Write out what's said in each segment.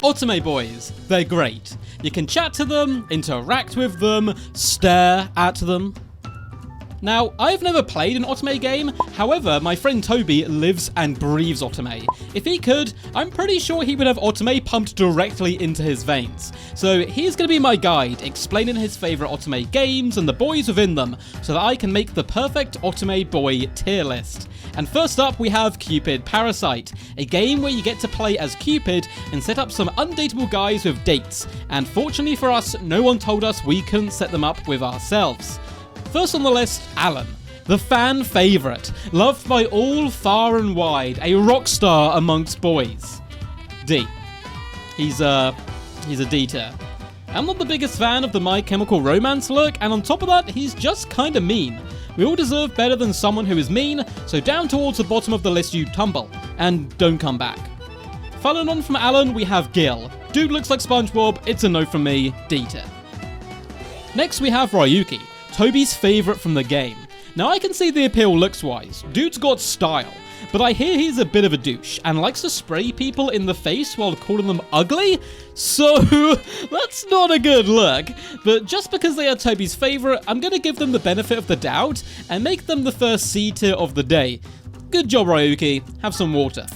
Otome boys, they're great. You can chat to them, interact with them, stare at them. Now, I've never played an Otome game, however, my friend Toby lives and breathes Otome. If he could, I'm pretty sure he would have Otome pumped directly into his veins. So he's going to be my guide, explaining his favourite Otome games and the boys within them, so that I can make the perfect Otome boy tier list. And first up, we have Cupid Parasite, a game where you get to play as Cupid and set up some undateable guys with dates. And fortunately for us, no one told us we couldn't set them up with ourselves. First on the list, Alan, the fan favourite, loved by all far and wide, a rock star amongst boys. D. He's a D tier. I'm not the biggest fan of the My Chemical Romance look, and on top of that, he's just kinda mean. We all deserve better than someone who is mean, so down towards the bottom of the list you tumble, and don't come back. Following on from Alan, we have Gil. Dude looks like SpongeBob, it's a no from me, D tier. Next we have Ryuki, Toby's favourite from the game. Now I can see the appeal looks-wise, dude's got style, but I hear he's a bit of a douche and likes to spray people in the face while calling them ugly, so that's not a good look. But just because they are Toby's favourite, I'm going to give them the benefit of the doubt and make them the first C tier of the day. Good job, Ryuki, have some water.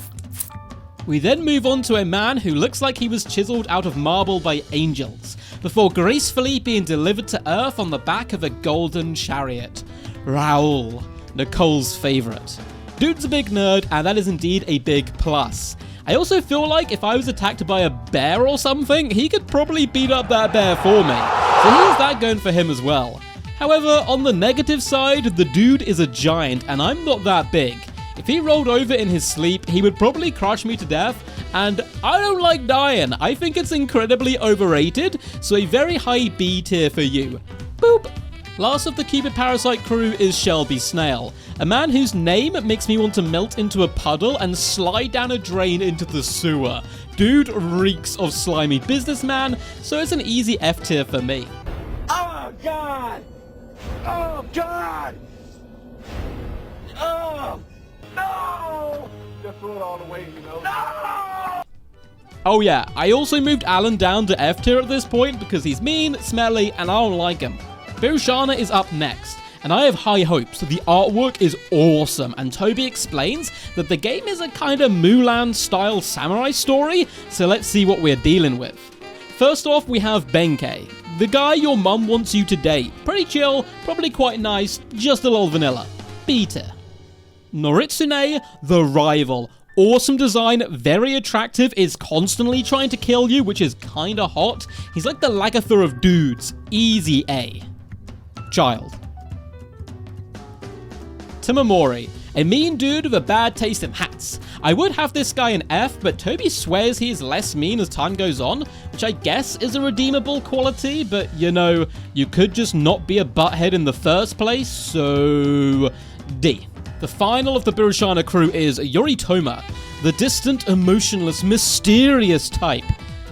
We then move on to a man who looks like he was chiseled out of marble by angels, before gracefully being delivered to Earth on the back of a golden chariot. Raoul, Nicole's favourite. Dude's a big nerd, and that is indeed a big plus. I also feel like if I was attacked by a bear or something, he could probably beat up that bear for me, so here's that going for him as well. However, on the negative side, the dude is a giant, and I'm not that big. If he rolled over in his sleep, he would probably crush me to death, and I don't like dying. I think it's incredibly overrated, so a very high B tier for you. Boop. Last of the Cupid Parasite crew is Shelby Snail, a man whose name makes me want to melt into a puddle and slide down a drain into the sewer. Dude reeks of slimy businessman, so it's an easy F tier for me. Oh God! Oh God! Oh! No! Just throw it all away, you know? No! Oh yeah, I also moved Alan down to F tier at this point because he's mean, smelly, and I don't like him. Bushana is up next, and I have high hopes. The artwork is awesome, and Toby explains that the game is a kind of Mulan-style samurai story, so let's see what we're dealing with. First off, we have Benkei, the guy your mum wants you to date. Pretty chill, probably quite nice, just a little vanilla. B tier. Noritsune, the rival. Awesome design, very attractive, is constantly trying to kill you, which is kinda hot. He's like the Lagatha of dudes. Easy A. Child. Timamori, a mean dude with a bad taste in hats. I would have this guy an F, but Toby swears he is less mean as time goes on, which I guess is a redeemable quality, but you know, you could just not be a butthead in the first place, so D. The final of the Bushana crew is Yoritoma, the distant, emotionless, mysterious type.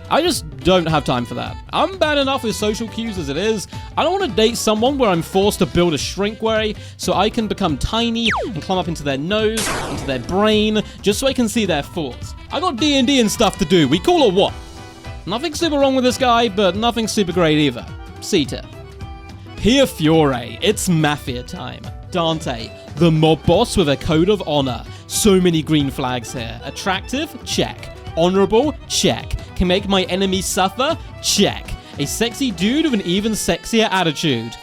I just don't have time for that. I'm bad enough with social cues as it is. I don't want to date someone where I'm forced to build a shrinkway so I can become tiny and climb up into their nose, into their brain, just so I can see their thoughts. I got D&D and stuff to do. We cool or what? Nothing super wrong with this guy, but nothing super great either. C tier. Pia Fiore, it's mafia time. Dante, the mob boss with a code of honor. So many green flags here. Attractive? Check. Honorable? Check. Can make my enemies suffer? Check. A sexy dude with an even sexier attitude.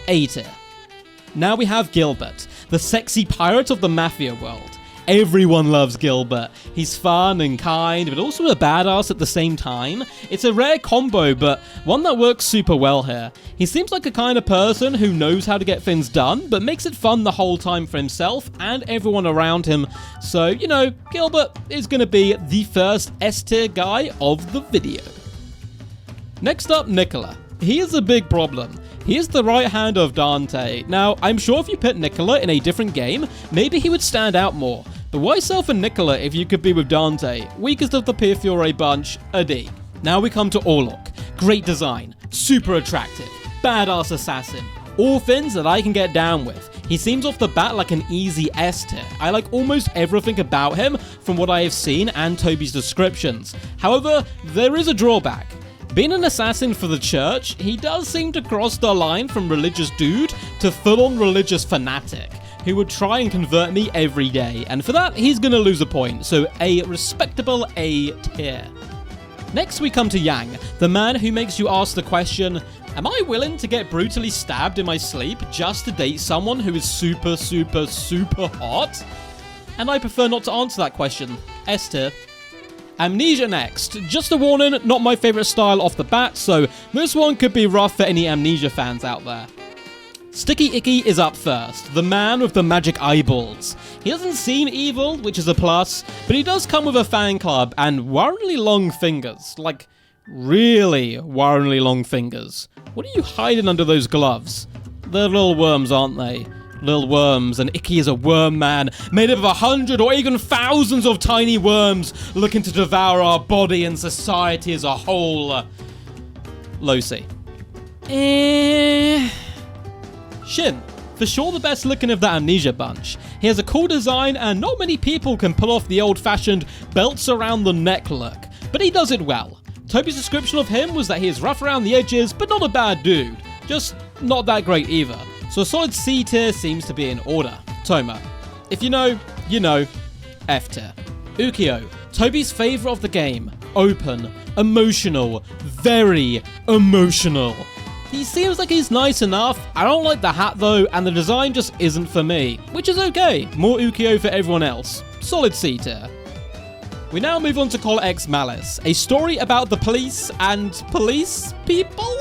A tier. Now we have Gilbert, the sexy pirate of the mafia world. Everyone loves Gilbert. He's fun and kind, but also a badass at the same time. It's a rare combo, but one that works super well here. He seems like a kind of person who knows how to get things done, but makes it fun the whole time for himself and everyone around him. So, you know, Gilbert is going to be the first S-tier guy of the video. Next up, Nicola. He is a big problem. He is the right hand of Dante. Now, I'm sure if you put Nicola in a different game, maybe he would stand out more. But why sell for Nicola if you could be with Dante? Weakest of the Pia Fiore bunch, a D. Now we come to Orlok. Great design, super attractive, badass assassin. All things that I can get down with. He seems off the bat like an easy S tier. I like almost everything about him from what I have seen and Toby's descriptions. However, there is a drawback. Being an assassin for the church, he does seem to cross the line from religious dude to full-on religious fanatic, who would try and convert me every day, and for that, he's gonna lose a point, so a respectable A tier. Next we come to Yang, the man who makes you ask the question, am I willing to get brutally stabbed in my sleep just to date someone who is super, super, super hot? And I prefer not to answer that question. S tier. Amnesia next. Just a warning, not my favourite style off the bat, so this one could be rough for any Amnesia fans out there. Sticky Icky is up first, the man with the magic eyeballs. He doesn't seem evil, which is a plus, but he does come with a fan club and worryingly long fingers. Like, really worryingly long fingers. What are you hiding under those gloves? They're little worms, aren't they? Little worms, and Icky is a worm man, made up of 100 or even thousands of tiny worms looking to devour our body and society as a whole. Low C. Shin, for sure the best looking of the Amnesia bunch. He has a cool design and not many people can pull off the old-fashioned belts around the neck look, but he does it well. Toby's description of him was that he is rough around the edges, but not a bad dude. Just not that great either. So a solid C tier seems to be in order. Toma. If you know, you know. F tier. Ukyo, Toby's favourite of the game. Open, emotional, very emotional. He seems like he's nice enough. I don't like the hat though, and the design just isn't for me, which is okay. More Ukyo for everyone else. Solid C tier. We now move on to Call X Malice, a story about the police and police people?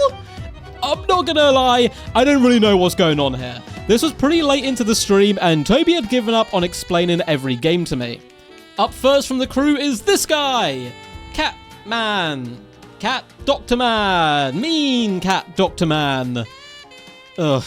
I'm not gonna lie, I don't really know what's going on here. This was pretty late into the stream, and Toby had given up on explaining every game to me. Up first from the crew is this guy, Catman. Cat Doctor Man. Mean Cat Doctor Man. Ugh.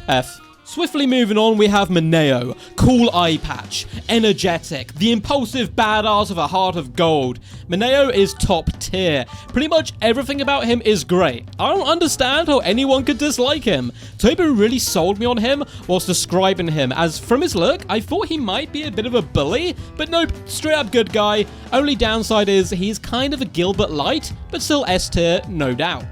F. Swiftly moving on, we have Mineo, cool eye patch, energetic, the impulsive badass with a heart of gold. Mineo is top tier. Pretty much everything about him is great. I don't understand how anyone could dislike him. Toby really sold me on him whilst describing him, as from his look, I thought he might be a bit of a bully, but nope, straight up good guy. Only downside is he's kind of a Gilbert Light, but still S tier, no doubt.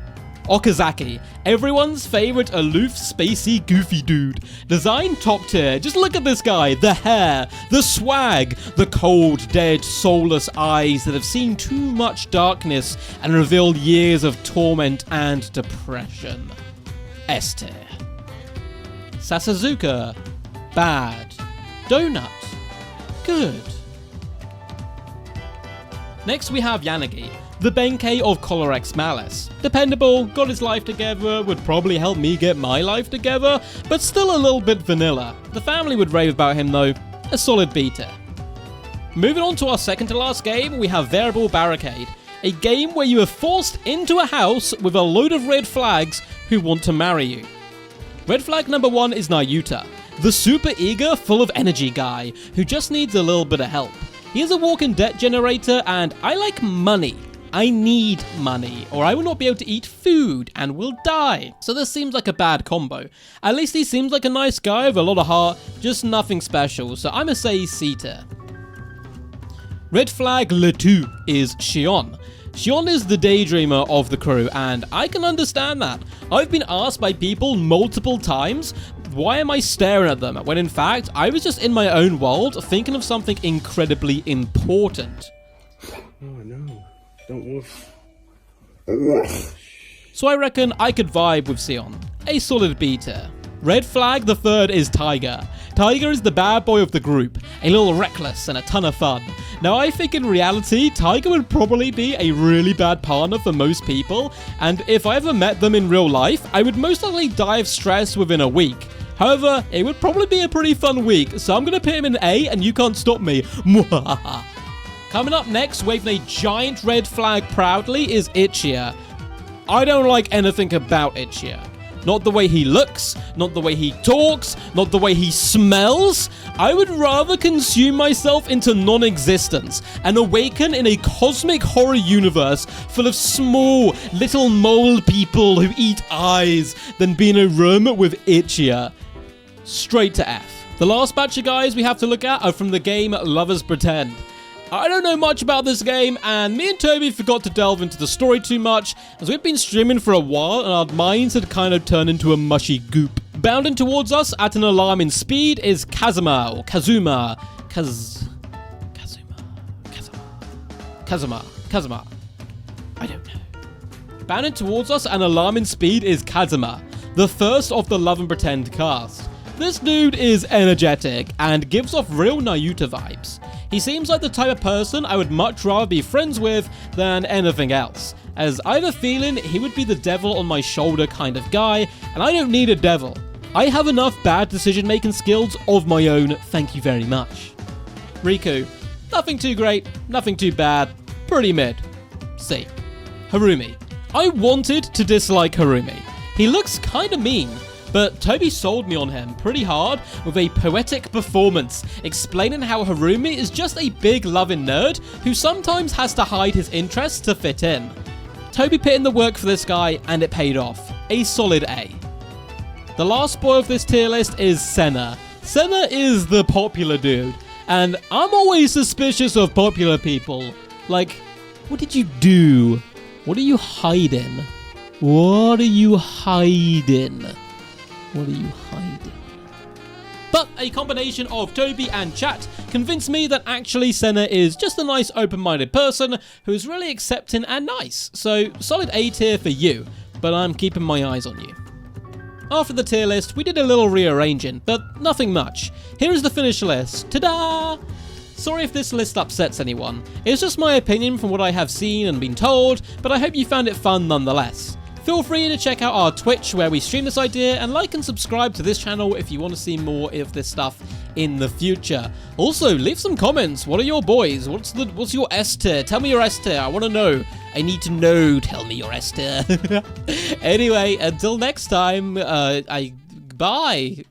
Okazaki, everyone's favorite aloof, spacey, goofy dude. Design top tier. Just look at this guy. The hair, the swag, the cold, dead, soulless eyes that have seen too much darkness and revealed years of torment and depression. S tier. Sasazuka, bad. Donut, good. Next we have Yanagi, the Benkei of Call X Malice. Dependable, got his life together, would probably help me get my life together, but still a little bit vanilla. The family would rave about him though, a solid B tier. Moving on to our second to last game, we have Variable Barricade, a game where you are forced into a house with a load of red flags who want to marry you. Red flag number 1 is Nayuta, the super eager, full of energy guy who just needs a little bit of help. He is a walking debt generator and I like money. I need money, or I will not be able to eat food and will die. So this seems like a bad combo. At least he seems like a nice guy with a lot of heart, just nothing special, so I'ma say C tier. Red flag le tout is Shion. Shion is the daydreamer of the crew, and I can understand that. I've been asked by people multiple times, why am I staring at them? When in fact, I was just in my own world thinking of something incredibly important. Oh no. Don't move. So I reckon I could vibe with Sion. A solid B tier. Red flag the third is Tiger. Tiger is the bad boy of the group, a little reckless and a ton of fun. Now I think in reality, Tiger would probably be a really bad partner for most people, and if I ever met them in real life, I would most likely die of stress within a week. However, it would probably be a pretty fun week, so I'm gonna put him in A and you can't stop me. Coming up next, waving a giant red flag proudly, is Ichia. I don't like anything about Ichia. Not the way he looks, not the way he talks, not the way he smells. I would rather consume myself into non-existence and awaken in a cosmic horror universe full of small, little mole people who eat eyes than be in a room with Ichia. straight to F. The last batch of guys we have to look at are from the game Lovers Pretend. I don't know much about this game, and me and Toby forgot to delve into the story too much, as we've been streaming for a while and our minds had kind of turned into a mushy goop. Bounding towards us at an alarming speed is Kazuma, or Kazuma. Kazuma. I don't know. Bounding towards us at an alarming speed is Kazuma, the first of the Love and Pretend cast. This dude is energetic and gives off real Naruto vibes. He seems like the type of person I would much rather be friends with than anything else, as I have a feeling he would be the devil on my shoulder kind of guy, and I don't need a devil. I have enough bad decision-making skills of my own, thank you very much. Riku. Nothing too great, nothing too bad, pretty mid. C. Harumi. I wanted to dislike Harumi. He looks kinda mean, but Toby sold me on him pretty hard with a poetic performance, explaining how Harumi is just a big loving nerd who sometimes has to hide his interests to fit in. Toby put in the work for this guy and it paid off. A solid A. The last boy of this tier list is Senna. Senna is the popular dude, and I'm always suspicious of popular people. Like, what did you do? What are you hiding? What are you hiding? What are you hiding? But a combination of Toby and chat convinced me that actually Senna is just a nice open-minded person who is really accepting and nice. So solid A tier for you, but I'm keeping my eyes on you. After the tier list, we did a little rearranging, but nothing much. Here is the finished list. Ta-da! Sorry if this list upsets anyone. It's just my opinion from what I have seen and been told, but I hope you found it fun nonetheless. Feel free to check out our Twitch where we stream this idea, and like and subscribe to this channel if you want to see more of this stuff in the future. Also, leave some comments. What are your boys? What's your S tier? Tell me your S tier. I want to know. I need to know. Tell me your S tier. Anyway, until next time, goodbye.